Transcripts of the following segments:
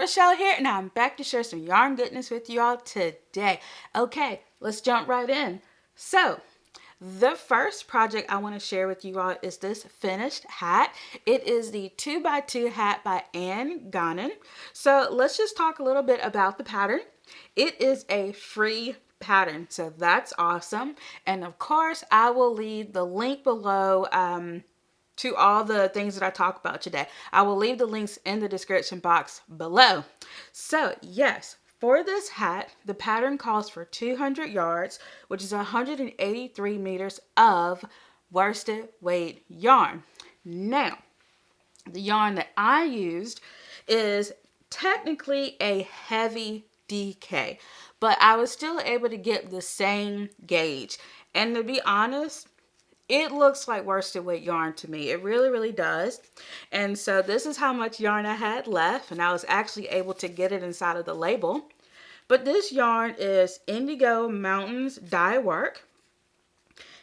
Rochelle here, and I'm back to share some yarn goodness with you all today. Okay, let's jump right in. So, the first project I want to share with you all is this finished hat. It is the 2x2 hat by Anne Gonin. So let's just talk a little bit about the pattern. It is a free pattern, so that's awesome. And of course, I will leave the link below to all the things that I talk about today. I will leave the links in the description box below. So yes, for this hat, the pattern calls for 200 yards, which is 183 meters of worsted weight yarn. Now, the yarn that I used is technically a heavy DK, but I was still able to get the same gauge. And to be honest, it looks like worsted weight yarn to me. It really, really does. And so this is how much yarn I had left, and I was actually able to get it inside of the label. But this yarn is Indigo Mountains dye work,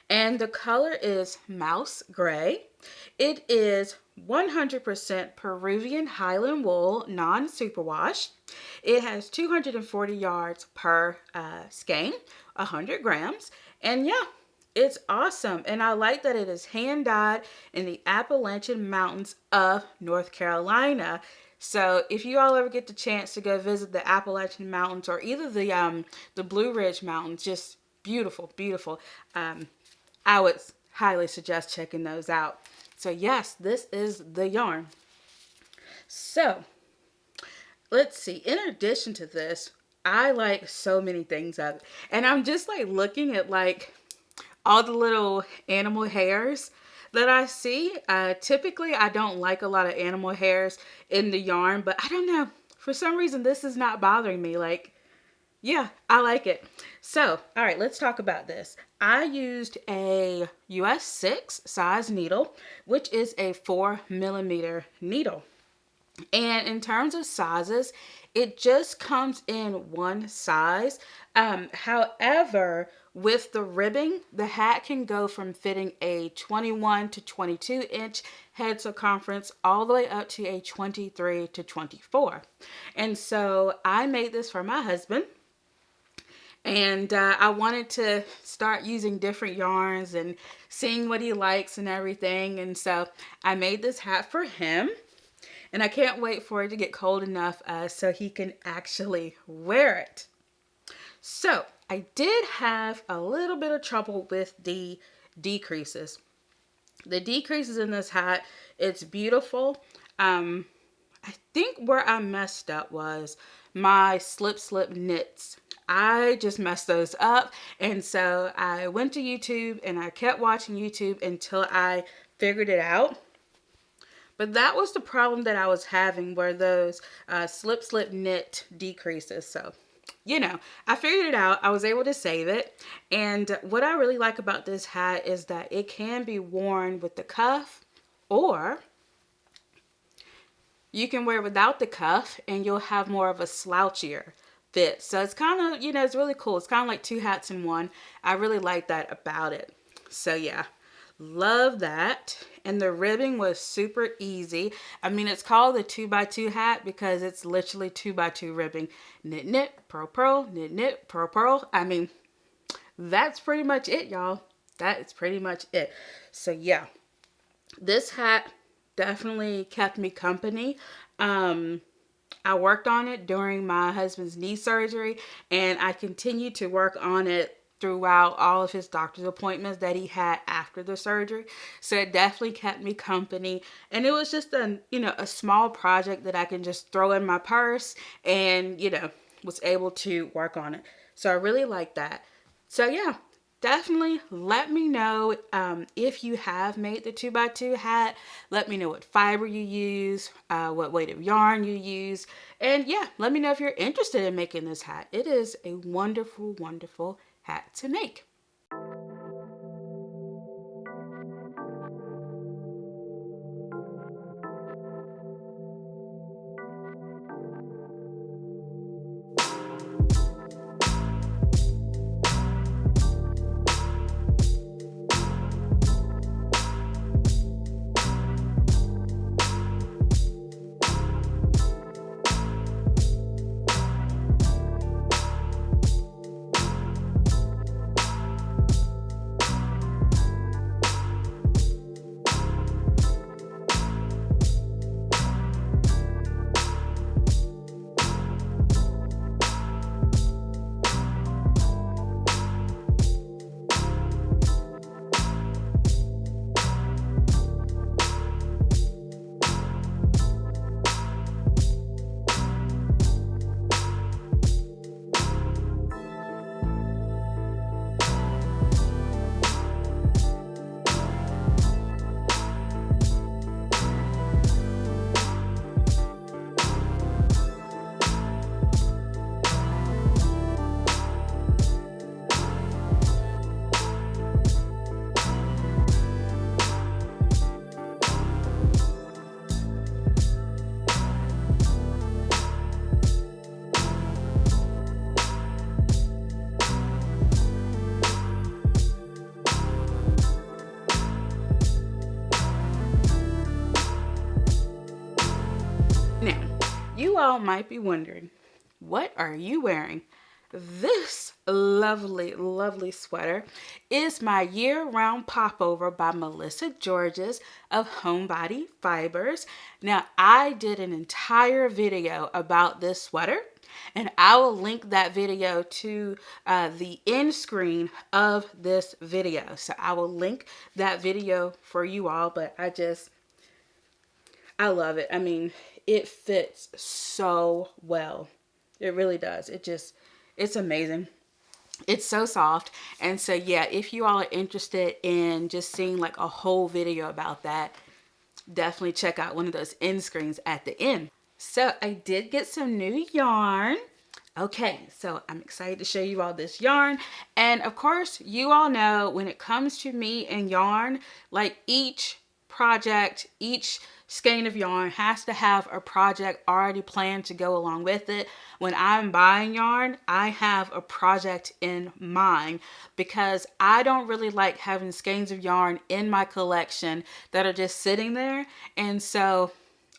and the color is mouse gray. It is 100% Peruvian Highland wool, non-superwash. It has 240 yards per skein, 100 grams, and yeah, it's awesome. And I like that it is hand dyed in the Appalachian Mountains of North Carolina. So if you all ever get the chance to go visit the Appalachian Mountains or either the Blue Ridge Mountains, just beautiful, beautiful. I would highly suggest checking those out. So yes, this is the yarn. So let's see. In addition to this, I like so many things of it. And I'm just like looking at like all the little animal hairs that I see. Typically, I don't like a lot of animal hairs in the yarn, but I don't know. For some reason, this is not bothering me. Like, yeah, I like it. So, all right, let's talk about this. I used a US 6 size needle, which is a 4mm needle. And in terms of sizes, it just comes in one size. However, with the ribbing, the hat can go from fitting a 21 to 22 inch head circumference all the way up to a 23 to 24. And so I made this for my husband. And I wanted to start using different yarns and seeing what he likes and everything. And so I made this hat for him. And I can't wait for it to get cold enough so he can actually wear it. So I did have a little bit of trouble with the decreases. The decreases in this hat, it's beautiful. I think where I messed up was my slip knits. I just messed those up. And so I went to YouTube and I kept watching YouTube until I figured it out. But that was the problem that I was having, were those slip knit decreases. So, you know, I figured it out. I was able to save it. And what I really like about this hat is that it can be worn with the cuff, or you can wear it without the cuff and you'll have more of a slouchier fit. So it's kind of, you know, it's really cool. It's kind of like two hats in one. I really like that about it. So yeah, love that. And the ribbing was super easy. I mean, it's called the 2x2 hat because it's literally 2x2 ribbing. Knit, knit, purl, purl, knit, knit, purl, purl. I mean, that's pretty much it, y'all. That is pretty much it. So yeah, this hat definitely kept me company. I worked on it during my husband's knee surgery, and I continued to work on it throughout all of his doctor's appointments that he had after the surgery. So it definitely kept me company. And it was just a small project that I can just throw in my purse and, was able to work on it. So I really like that. So yeah, definitely let me know if you have made the 2x2 hat. Let me know what fiber you use, what weight of yarn you use. And yeah, let me know if you're interested in making this hat. It is a wonderful, wonderful hat to make. You all might be wondering, what are you wearing? This lovely, lovely sweater is my year-round popover by Melissa Georges of Homebody Fibers. Now, I did an entire video about this sweater, and I will link that video to the end screen of this video. So I will link that video for you all, but I love it. I mean, it fits so well. It really does. It's amazing. It's so soft. And so, yeah, if you all are interested in just seeing like a whole video about that, definitely check out one of those end screens at the end. So I did get some new yarn. Okay, so I'm excited to show you all this yarn. And of course, you all know when it comes to me and yarn, like each project, each skein of yarn has to have a project already planned to go along with it. When I'm buying yarn, I have a project in mind because I don't really like having skeins of yarn in my collection that are just sitting there. And so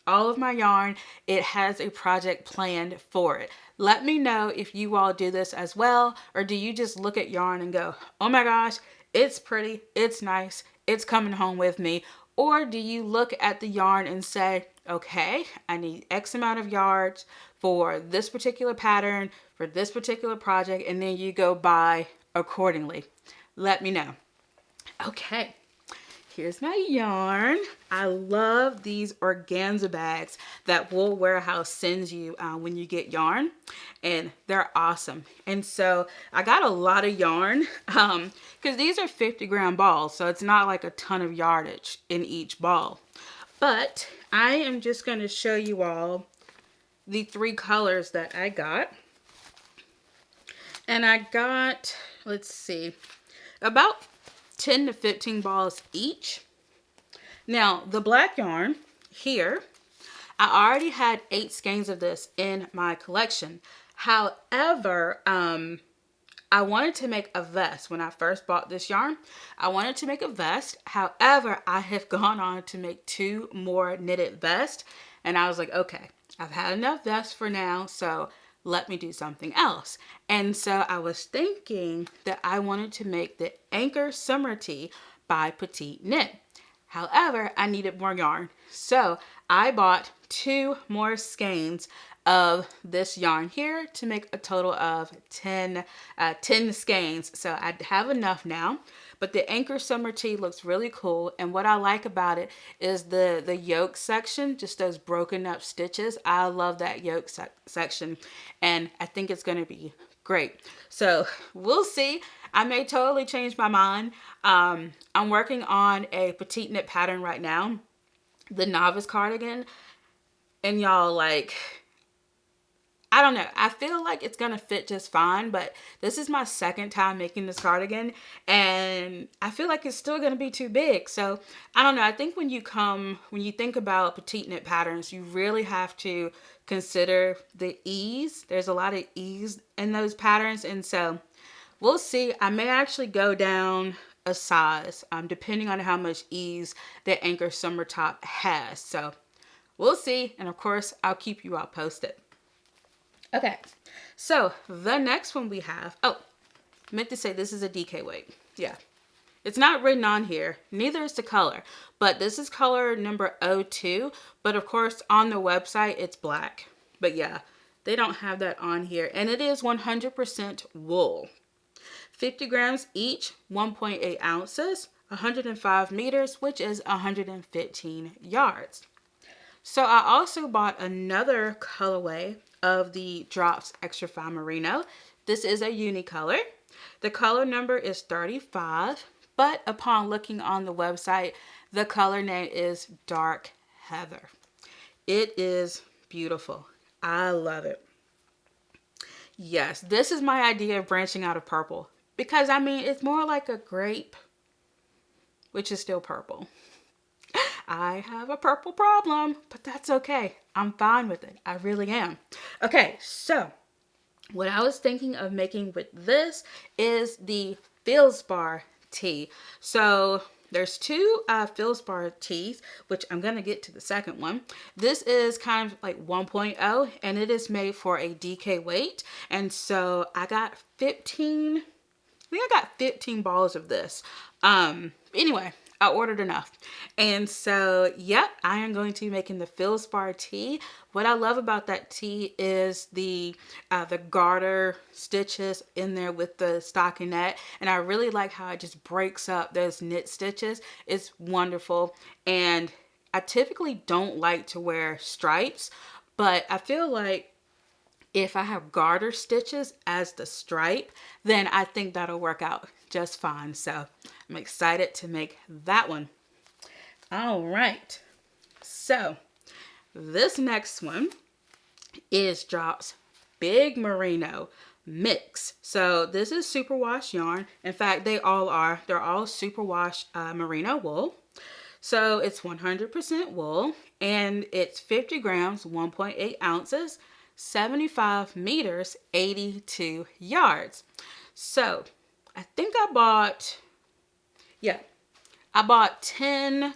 all of my yarn, it has a project planned for it. Let me know if you all do this as well, or do you just look at yarn and go, oh my gosh, it's pretty, it's nice, it's coming home with me. Or do you look at the yarn and say, okay, I need X amount of yards for this particular pattern, for this particular project, and then you go buy accordingly. Let me know. Okay, here's my yarn. I love these organza bags that Wool Warehouse sends you when you get yarn, and they're awesome. And so I got a lot of yarn because these are 50-gram balls, so it's not like a ton of yardage in each ball. But I am just going to show you all the 3 colors that I got. And I got, let's see, about 10 to 15 balls each. Now, the black yarn here, I already had 8 skeins of this in my collection. However, I wanted to make a vest when I first bought this yarn. I wanted to make a vest. However, I have gone on to make 2 more knitted vests. And I was like, okay, I've had enough vests for now, so let me do something else. And so I was thinking that I wanted to make the Anchor Summer Tee by Petite Knit. However, I needed more yarn. So I bought 2 more skeins of this yarn here to make a total of 10 skeins. So I have enough now. But the Anchor Summer Tee looks really cool. And what I like about it is the yoke section, just those broken up stitches. I love that yoke section. And I think it's going to be great. So we'll see. I may totally change my mind. I'm working on a petite knit pattern right now, the novice cardigan. And y'all, like, I don't know. I feel like it's going to fit just fine, but this is my second time making this cardigan, and I feel like it's still going to be too big. So I don't know. I think when you think about petite knit patterns, you really have to consider the ease. There's a lot of ease in those patterns. And so we'll see. I may actually go down a size, depending on how much ease the Anchor Summer Top has. So we'll see. And of course, I'll keep you all posted. Okay, so the next one we have, meant to say this is a DK weight. Yeah, it's not written on here, neither is the color, but this is color number 02, but of course on the website it's black. But yeah, they don't have that on here, and it is 100% wool. 50 grams each, 1.8 ounces, 105 meters, which is 115 yards. So I also bought another colorway of the Drops Extra Fine Merino. This is a unicolor. The color number is 35, but upon looking on the website, the color name is Dark Heather. It is beautiful. I love it. Yes, this is my idea of branching out of purple, because I mean, it's more like a grape, which is still purple. I have a purple problem, but that's okay. I'm fine with it. I really am. Okay, so what I was thinking of making with this is the Feelspar tee. So there's two Feldspar tees, which I'm going to get to the second one. This is kind of like 1.0, and it is made for a DK weight. And so I got 15, I think I got 15 balls of this. Anyway, I ordered enough. And so, yep, I am going to be making the Feldspar tee. What I love about that tee is the garter stitches in there with the stockinette. And I really like how it just breaks up those knit stitches. It's wonderful. And I typically don't like to wear stripes, but I feel like if I have garter stitches as the stripe, then I think that'll work out just fine. So I'm excited to make that one. All right. So this next one is Drop's Big Merino Mix. So this is superwash yarn. In fact, they all are. They're all superwash merino wool. So it's 100% wool, and it's 50 grams, 1.8 ounces, 75 meters, 82 yards. So I think I bought 10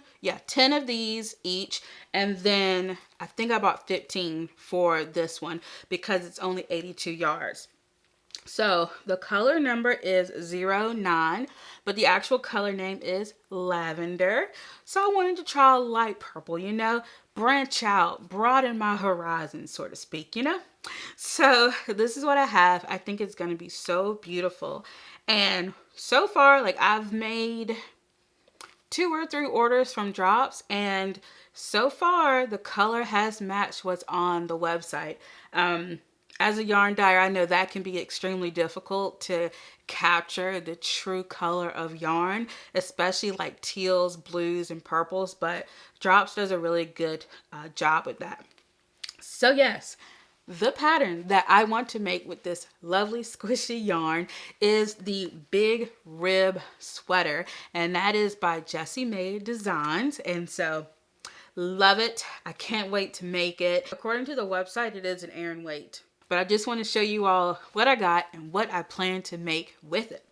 of these each, and then I think I bought 15 for this one because it's only 82 yards. So the color number is 09, but the actual color name is lavender. So I wanted to try a light purple, you know, branch out, broaden my horizon, so to speak, you know. So this is what I have. I think it's going to be so beautiful. And so far, like, I've made 2 or 3 orders from Drops, and so far the color has matched what's on the website. As a yarn dyer, I know that can be extremely difficult to capture the true color of yarn, especially like teals, blues, and purples, but Drops does a really good job with that. So yes, the pattern that I want to make with this lovely squishy yarn is the Big Rib Sweater, and that is by Jessie Mae Designs. And so love it. I can't wait to make it. According to the website, it is an Aran weight. But I just want to show you all what I got and what I plan to make with it.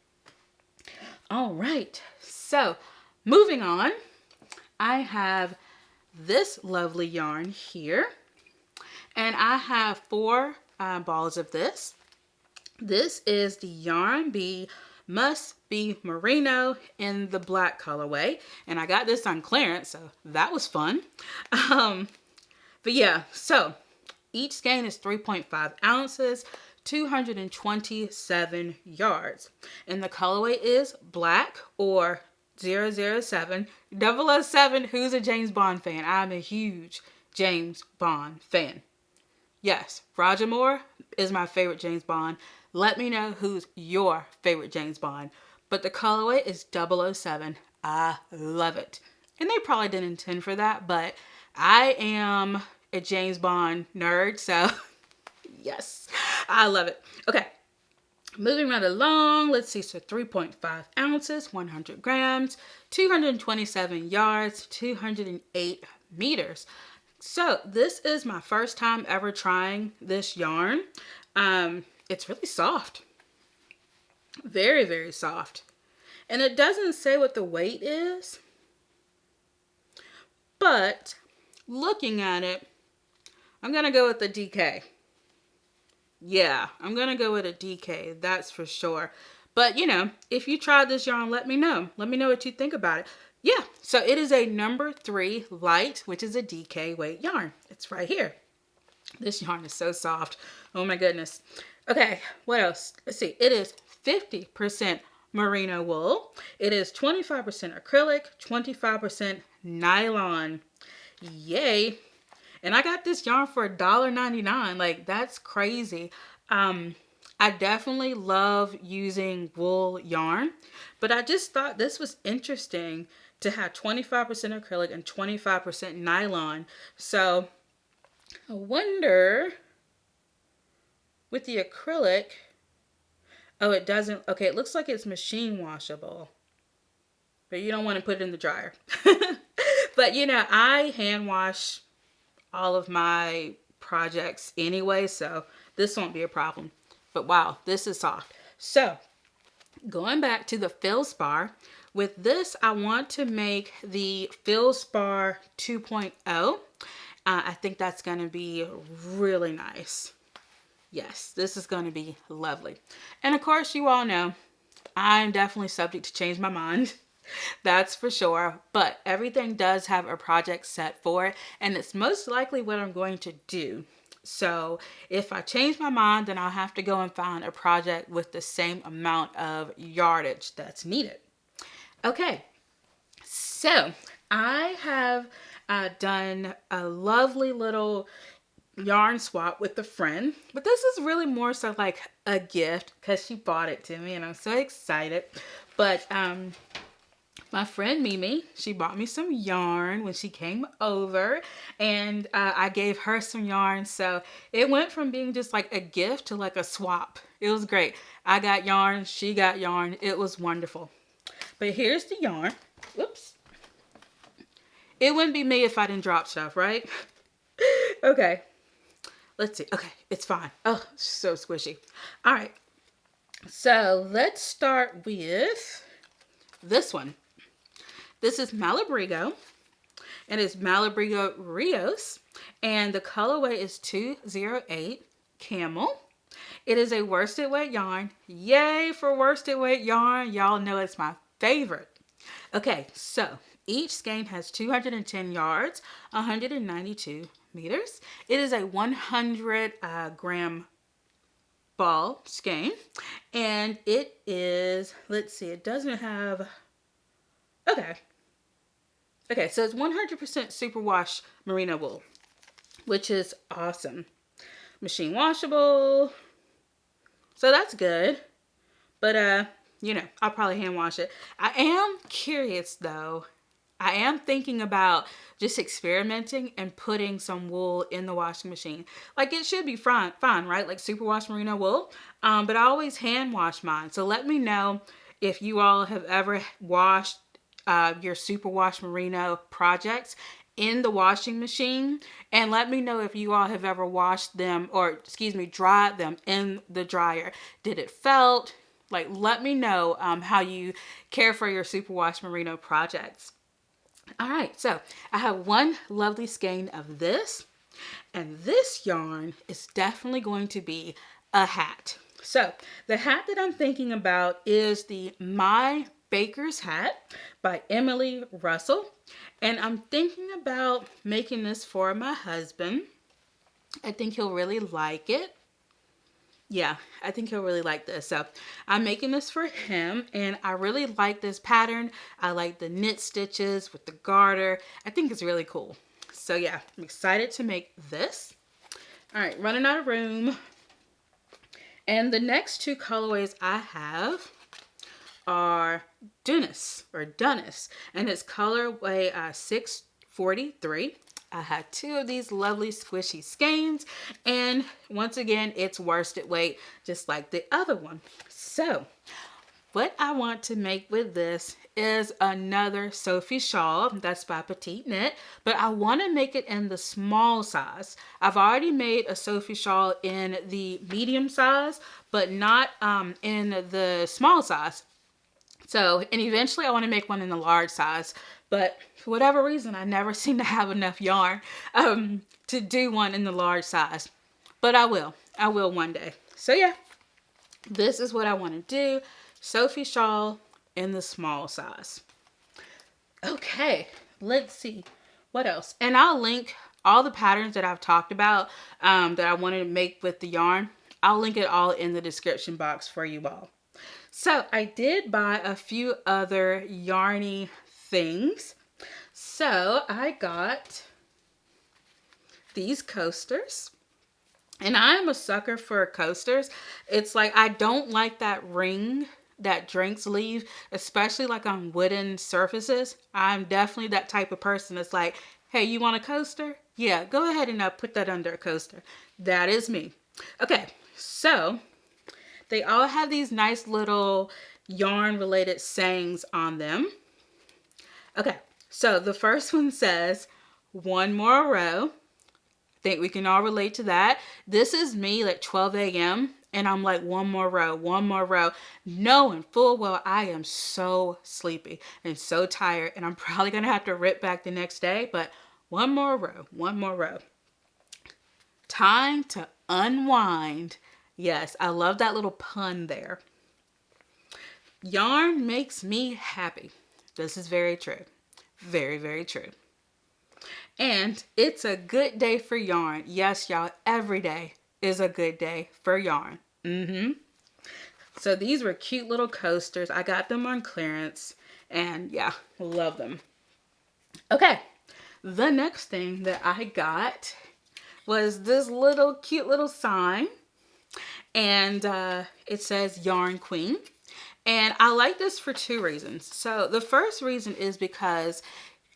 All right, so moving on, I have this lovely yarn here, and I have 4 balls of this. This is the Yarn Bee Must Be Merino in the black colorway, and I got this on clearance, so that was fun. But yeah, so each skein is 3.5 ounces, 227 yards. And the colorway is black or 007. 007, who's a James Bond fan? I'm a huge James Bond fan. Yes, Roger Moore is my favorite James Bond. Let me know who's your favorite James Bond. But the colorway is 007. I love it. And they probably didn't intend for that, but I am a James Bond nerd, so yes, I love it. Okay, moving right along, let's see, so 3.5 ounces, 100 grams, 227 yards, 208 meters. So this is my first time ever trying this yarn. It's really soft, very, very soft. And it doesn't say what the weight is, but looking at it, I'm going to go with the DK. Yeah, I'm going to go with a DK. That's for sure. But, you know, if you tried this yarn, let me know. Let me know what you think about it. Yeah, so it is a number 3 light, which is a DK weight yarn. It's right here. This yarn is so soft. Oh my goodness. Okay, what else? Let's see. It is 50% merino wool. It is 25% acrylic, 25% nylon. Yay. And I got this yarn for $1.99. Like, that's crazy. I definitely love using wool yarn, but I just thought this was interesting to have 25% acrylic and 25% nylon. So I wonder with the acrylic, oh, it doesn't, okay, it looks like it's machine washable, but you don't want to put it in the dryer. But you know, I hand wash all of my projects anyway, so this won't be a problem. But wow, this is soft. So going back to the Feldspar, with this, I want to make the Feelspar 2.0. I think that's going to be really nice. Yes, this is going to be lovely. And of course, you all know I'm definitely subject to change my mind. That's for sure. But everything does have a project set for it, and it's most likely what I'm going to do. So if I change my mind, then I'll have to go and find a project with the same amount of yardage that's needed. Okay, so I have done a lovely little yarn swap with a friend, but this is really more so like a gift because she bought it to me and I'm so excited. But my friend Mimi, she bought me some yarn when she came over, and I gave her some yarn. So it went from being just like a gift to like a swap. It was great. I got yarn, she got yarn. It was wonderful. But here's the yarn. Whoops. It wouldn't be me if I didn't drop stuff, right? Okay. Let's see. Okay, it's fine. Oh, so squishy. All right. So let's start with this one. This is Malabrigo, and it's Malabrigo Rios, and the colorway is 208 Camel. It is a worsted weight yarn. Yay for worsted weight yarn. Y'all know it's my favorite. Okay, so each skein has 210 yards, 192 meters. It is a 100 gram ball skein, and it is, let's see, it doesn't have, okay, so it's 100% superwash merino wool, which is awesome. Machine washable, so that's good. But you know, I'll probably hand wash it. I am curious though. I am thinking about just experimenting and putting some wool in the washing machine. Like, it should be fine, right? Like superwash merino wool. But I always hand wash mine. So let me know if you all have ever washed your superwash merino projects in the washing machine, and let me know if you all have ever washed them, or excuse me, dried them in the dryer. Did it felt? Like, let me know how you care for your superwash merino projects. All right, so I have one lovely skein of this, and this yarn is definitely going to be a hat. So the hat that I'm thinking about is the My Baker's Hat by Emily Russell, and I'm thinking about making this for my husband. I think he'll really like it. Yeah, I think he'll really like this. So I'm making this for him, and I really like this pattern. I like the knit stitches with the garter. I think it's really cool. So yeah, I'm excited to make this. All right, running out of room. And the next two colorways I have are Dunis, and it's colorway 643. I had two of these lovely squishy skeins, and once again, it's worsted weight, just like the other one. So what I want to make with this is another Sophie shawl. That's by Petite Knit, but I want to make it in the small size. I've already made a Sophie shawl in the medium size, but not in the small size. So, and eventually I want to make one in the large size, but for whatever reason, I never seem to have enough yarn to do one in the large size, but I will one day. So yeah, this is what I want to do. Sophie shawl in the small size. Okay, let's see what else. And I'll link all the patterns that I've talked about that I wanted to make with the yarn. I'll link it all in the description box for you all. So I did buy a few other yarny things. So I got these coasters, and I am a sucker for coasters. It's like, I don't like that ring that drinks leave, especially like on wooden surfaces. I'm definitely that type of person that's like, hey, you want a coaster? Yeah, go ahead and put that under a coaster. That is me. Okay, so they all have these nice little yarn related sayings on them. Okay, so the first one says, one more row. I think we can all relate to that. This is me like 12 a.m. And I'm like, one more row, knowing full well I am so sleepy and so tired, and I'm probably gonna have to rip back the next day, but one more row, one more row. Time to unwind. Yes, I love that little pun there. Yarn makes me happy. This is very true. Very, very true. And it's a good day for yarn. Yes, y'all, every day is a good day for yarn. So these were cute little coasters. I got them on clearance. And yeah, love them. Okay, the next thing that I got was this little cute little sign. And it says Yarn Queen. And I like this for two reasons. So the first reason is because,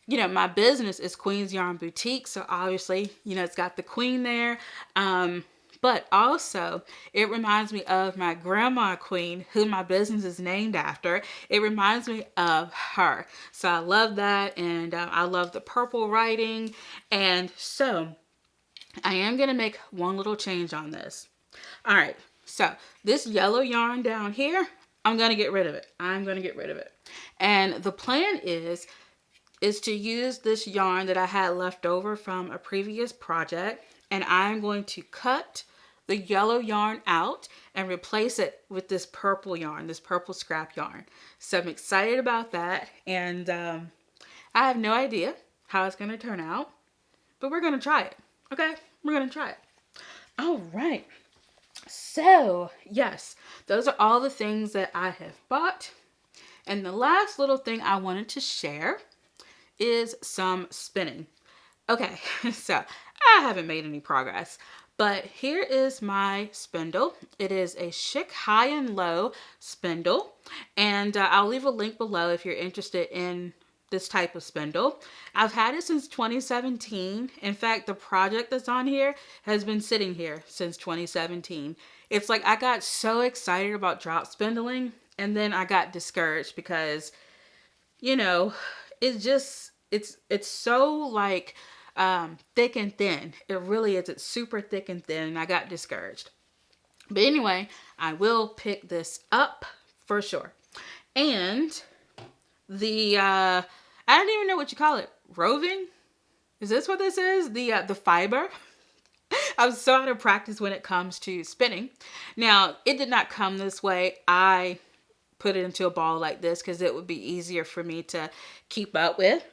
you know, my business is Queen's Yarn Boutique. So obviously, you know, it's got the queen there. But also, it reminds me of my grandma queen, who my business is named after. It reminds me of her. So I love that. And I love the purple writing. And so I am going to make one little change on this. All right. So this yellow yarn down here, I'm going to get rid of it. I'm going to get rid of it. And the plan is to use this yarn that I had left over from a previous project. And I'm going to cut the yellow yarn out and replace it with this purple yarn, this purple scrap yarn. So I'm excited about that. And I have no idea how it's going to turn out, but we're going to try it. Okay, we're going to try it. All right. So yes, those are all the things that I have bought. And the last little thing I wanted to share is some spinning. Okay, so I haven't made any progress, but here is my spindle. It is a Schick High and Low spindle, and I'll leave a link below if you're interested in this type of spindle. I've had it since 2017. In fact, the project that's on here has been sitting here since 2017. It's like I got so excited about drop spindling, and then I got discouraged because, you know, it's just, it's so like thick and thin. It really is. It's super thick and thin, and I got discouraged. But anyway, I will pick this up for sure. And the I don't even know what you call it. Roving? Is this what this is? The fiber? I'm so out of practice when it comes to spinning. Now, it did not come this way. I put it into a ball like this because it would be easier for me to keep up with.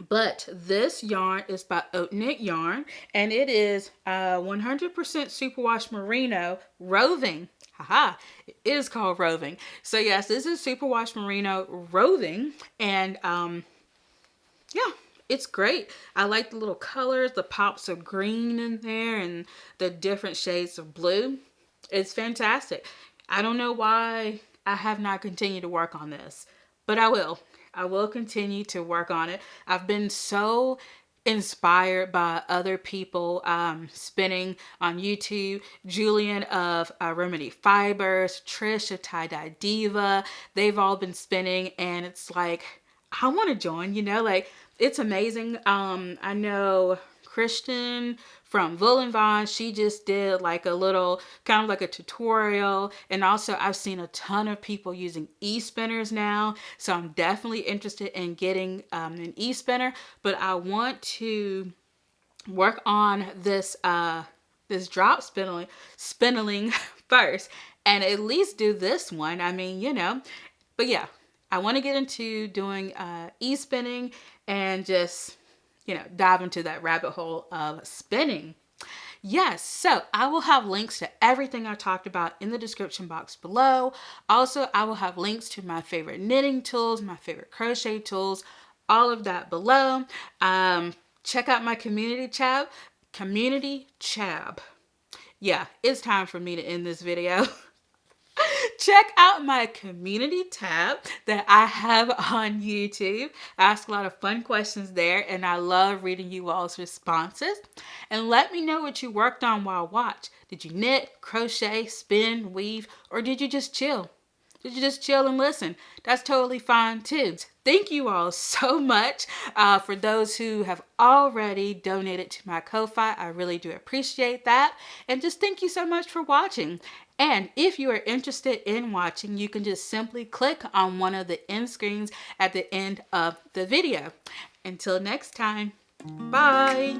But this yarn is by Oat Knit Yarn, and it is 100% superwash merino roving. Haha, it is called roving. So yes, this is superwash merino roving, and yeah, it's great. I like the little colors, the pops of green in there, and the different shades of blue. It's fantastic. I don't know why I have not continued to work on this, but I will. I will continue to work on it. I've been so inspired by other people spinning on YouTube. Julian of Remedy Fibers, Trish of Tie Dye Diva. They've all been spinning, and it's like, I want to join, you know, like it's amazing. I know Kristen from Volan Von, she just did like a little, kind of like a tutorial. And also I've seen a ton of people using e-spinners now. So I'm definitely interested in getting an e-spinner, but I want to work on this, this drop spindling first, and at least do this one. I mean, you know, but yeah, I want to get into doing e-spinning and just, you know, dive into that rabbit hole of spinning. Yes, so I will have links to everything I talked about in the description box below. Also, I will have links to my favorite knitting tools, my favorite crochet tools, all of that below. Check out my community tab. Yeah, it's time for me to end this video. Check out my community tab that I have on YouTube. I ask a lot of fun questions there, and I love reading you all's responses. And let me know what you worked on while watch. Did you knit, crochet, spin, weave, or did you just chill? Did you just chill and listen? That's totally fine too. Thank you all so much for those who have already donated to my Ko-Fi. I really do appreciate that. And just thank you so much for watching. And if you are interested in watching, you can just simply click on one of the end screens at the end of the video. Until next time, bye.